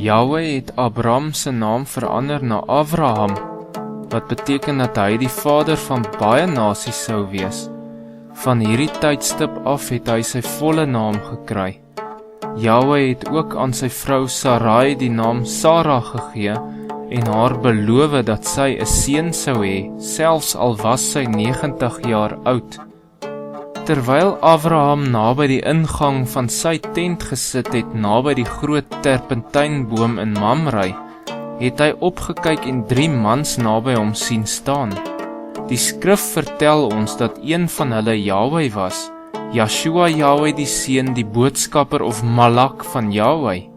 Jahwe het Abraham se naam verander na Avraham, wat beteken dat hy die vader van baie nasies sou wees. Van hierdie tydstip af het hy sy volle naam gekry. Jahwe het ook aan sy vrou Sarai die naam Sarah gegee en haar beloof dat sy 'n seun sou hê, selfs al was sy 90 jaar oud. Terwyl Abraham naby die ingang van sy tent gesit het, naby die groot terpentynboom in Mamre, het hy opgekyk en 3 mans naby hom sien staan. Die skrif vertel ons dat een van hulle Jahwe was, Joshua Jahwe die seun, die boodskapper of malak van Jahwe.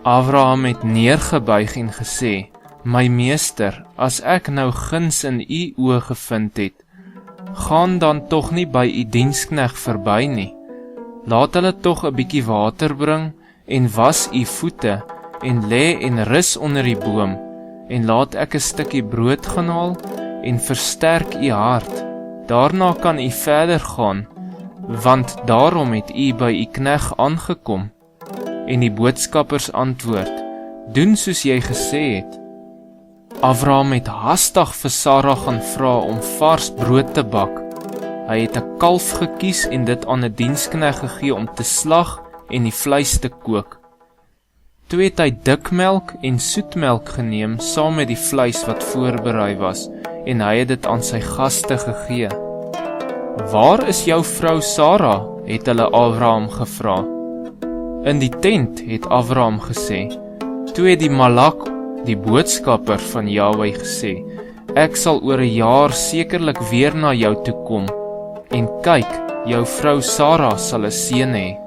Abraham het neergebuig en gesê, my meester, as ek nou guns in u oë gevind het, gaan dan tog nie by u diensknegt verby nie. Laat hulle tog 'n bietjie water bring en was u voete en lê en rus onder die boom en laat ek 'n stukkie brood gaan haal en versterk u hart. Daarna kan u verder gaan, want daarom het u by u knegt aangekom. En die boodskappers antwoord, doen soos jy gesê het. Abraham het hastig vir Sarah gaan vra om vars brood te bak. Hy het 'n kalf gekies en dit aan 'n diensknegt gegee om te slag en die vleis te kook. Toe het hy dikmelk en soetmelk geneem saam met die vleis wat voorberei was, en hy het dit aan sy gaste gegee. Waar is jou vrou Sarah? Het hulle Abraham gevra. In die tent, het Abraham gesê. Toe het die malak, die boodskapper van Jahwe, gesê, ek sal oor 'n jaar sekerlik weer na jou toe kom, en kyk, jou vrou Sarah sal 'n seun hê.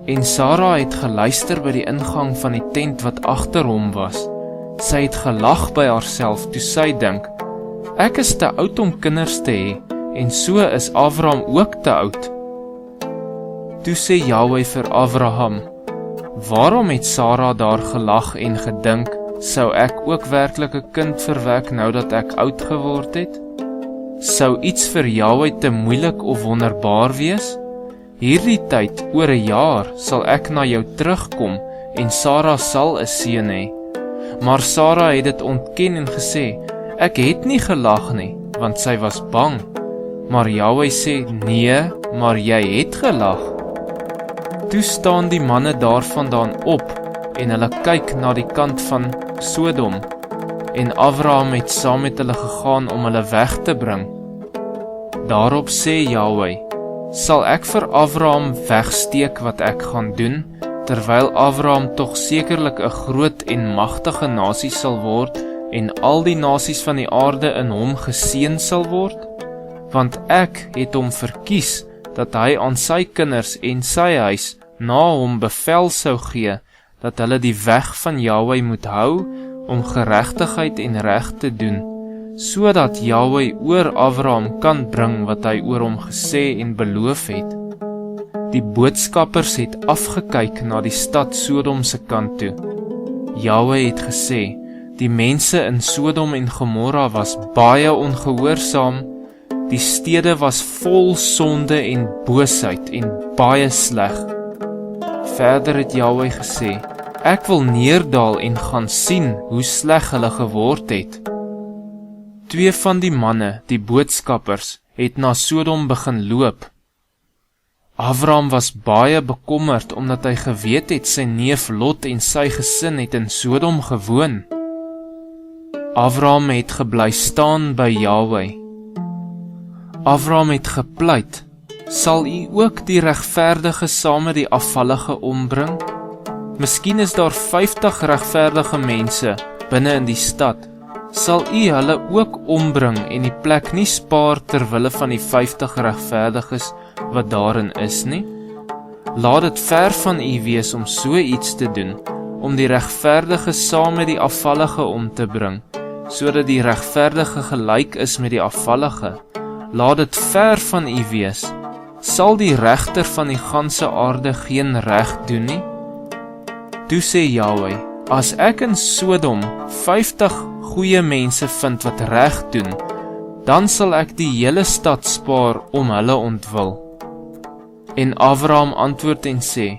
En Sarah het geluister by die ingang van die tent wat agter hom was. Sy het gelag by haarself toe sy dink, ek is te oud om kinders te hê, en so is Abraham ook te oud. Toe sê Jahwe vir Abraham, waarom het Sarah daar gelag en gedink, sou ek ook werklik 'n kind verwek nou dat ek oud geword het? Sou iets vir Jahwe te moeilik of wonderbaar wees? Hierdie tyd, oor 'n jaar, sal ek na jou terugkom, en Sarah sal 'n seun hê. Maar Sarah het dit ontken en gesê, ek het nie gelag nie, want sy was bang. Maar Jahwe sê, nee, maar jy het gelag. Toe staan die manne daarvandaan op, en hulle kyk na die kant van Sodom, en Abraham het saam met hulle gegaan om hulle weg te bring. Daarop sê Jahwe, sal ek vir Abraham wegsteek wat ek gaan doen, terwyl Abraham tog sekerlik 'n groot en magtige nasie sal word, en al die nasies van die aarde in hom geseën sal word? Want ek het hom verkies, dat hy aan sy kinders en sy huis na hom bevel sou gee, dat hulle die weg van Jahwe moet hou, om geregtigheid en reg te doen, sodat Jahwe oor Abraham kan bring wat hy oor hom gesê en beloof het. Die boodskappers het afgekyk na die stad Sodom se kant toe. Jahwe het gesê, die mense in Sodom en Gomorra was baie ongehoorsaam, die stede was vol sonde en boosheid en baie sleg. Verder het Jahwe gesê, ek wil neerdal en gaan sien hoe sleg hulle geword het. 2 van die manne, die boodskappers, het na Sodom begin loop. Abraham was baie bekommerd, omdat hy geweet het sy neef Lot en sy gesin het in Sodom gewoon. Abraham het gebly staan by Jahwe. Abraham het gepleit, sal u ook die regverdige saam met die afvallige ombring? Miskien is daar 50 regverdige mense binne in die stad. Sal u hulle ook ombring en die plek nie spaar terwille van die 50 regverdiges wat daarin is nie? Laat dit ver van u wees om so iets te doen, om die regverdige saam met die afvallige om te bring, sodat die regverdige gelyk is met die afvallige. Laat dit ver van u wees. Sal die regter van die ganse aarde geen reg doen nie? Toe sê Jahwe, as ek in Sodom 50 goeie mense vind wat reg doen, dan sal ek die hele stad spaar om hulle ontwil. En Abraham antwoord en sê,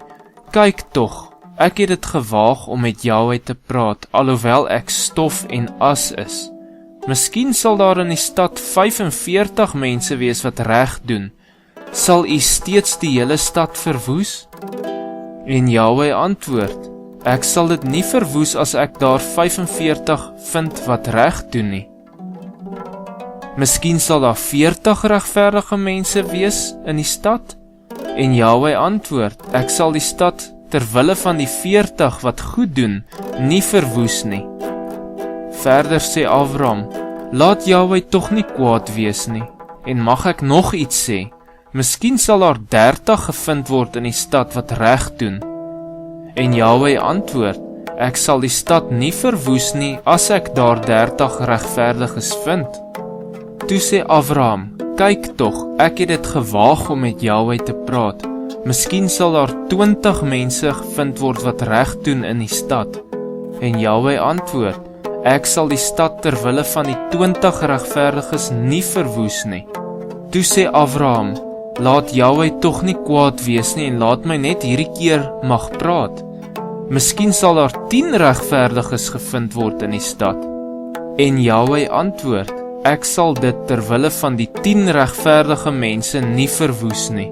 kyk tog, ek het dit gewaag om met Jahwe te praat, alhoewel ek stof en as is. Miskien sal daar in die stad 45 mense wees wat reg doen. Sal u steeds die hele stad verwoes? En Jahwe antwoord, ek sal dit nie verwoes as ek daar 45 vind wat reg doen nie. Miskien sal daar 40 regverdige mense wees in die stad? En Jahwe antwoord, ek sal die stad terwille van die 40 wat goed doen, nie verwoes nie. Verder sê Avram, laat Jahwe tog nie kwaad wees nie, en mag ek nog iets sê, miskien sal daar 30 gevind word in die stad wat reg doen. En Jahwe antwoord, ek sal die stad nie verwoes nie, as ek daar 30 regverdiges vind. Toe sê Abraham, kyk tog, ek het dit gewaag om met Jahwe te praat, miskien sal daar 20 mense gevind word wat reg doen in die stad. En Jahwe antwoord, ek sal die stad terwille van die 20 regverdiges nie verwoes nie. Toe sê Abraham, laat Jahwe tog nie kwaad wees nie en laat my net hierdie keer mag praat. Miskien sal daar 10 regverdiges gevind word in die stad. En Jahwe antwoord, ek sal dit terwille van die 10 regverdige mense nie verwoes nie.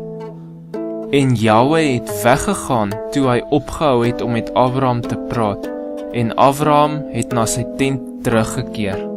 En Jahwe het weggegaan toe hy opgehou het om met Abraham te praat, en Abraham het na sy tent teruggekeer.